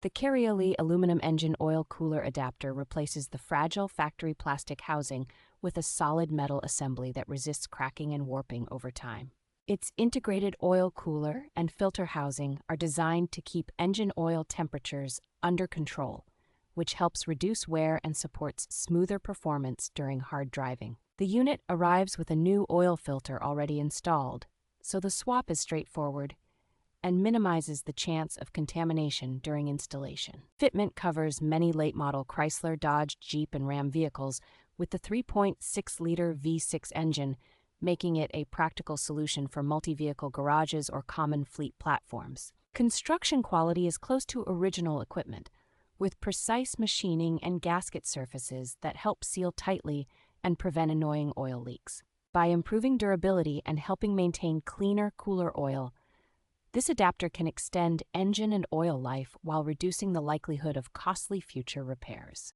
The keriolee aluminum engine oil cooler adapter replaces the fragile factory plastic housing with a solid metal assembly that resists cracking and warping over time. Its integrated oil cooler and filter housing are designed to keep engine oil temperatures under control, which helps reduce wear and supports smoother performance during hard driving. The unit arrives with a new oil filter already installed, so the swap is straightforward and minimizes the chance of contamination during installation. Fitment covers many late-model Chrysler, Dodge, Jeep, and Ram vehicles with the 3.6-liter V6 engine, making it a practical solution for multi-vehicle garages or common fleet platforms. Construction quality is close to original equipment, with precise machining and gasket surfaces that help seal tightly and prevent annoying oil leaks. By improving durability and helping maintain cleaner, cooler oil, this adapter can extend engine and oil life while reducing the likelihood of costly future repairs.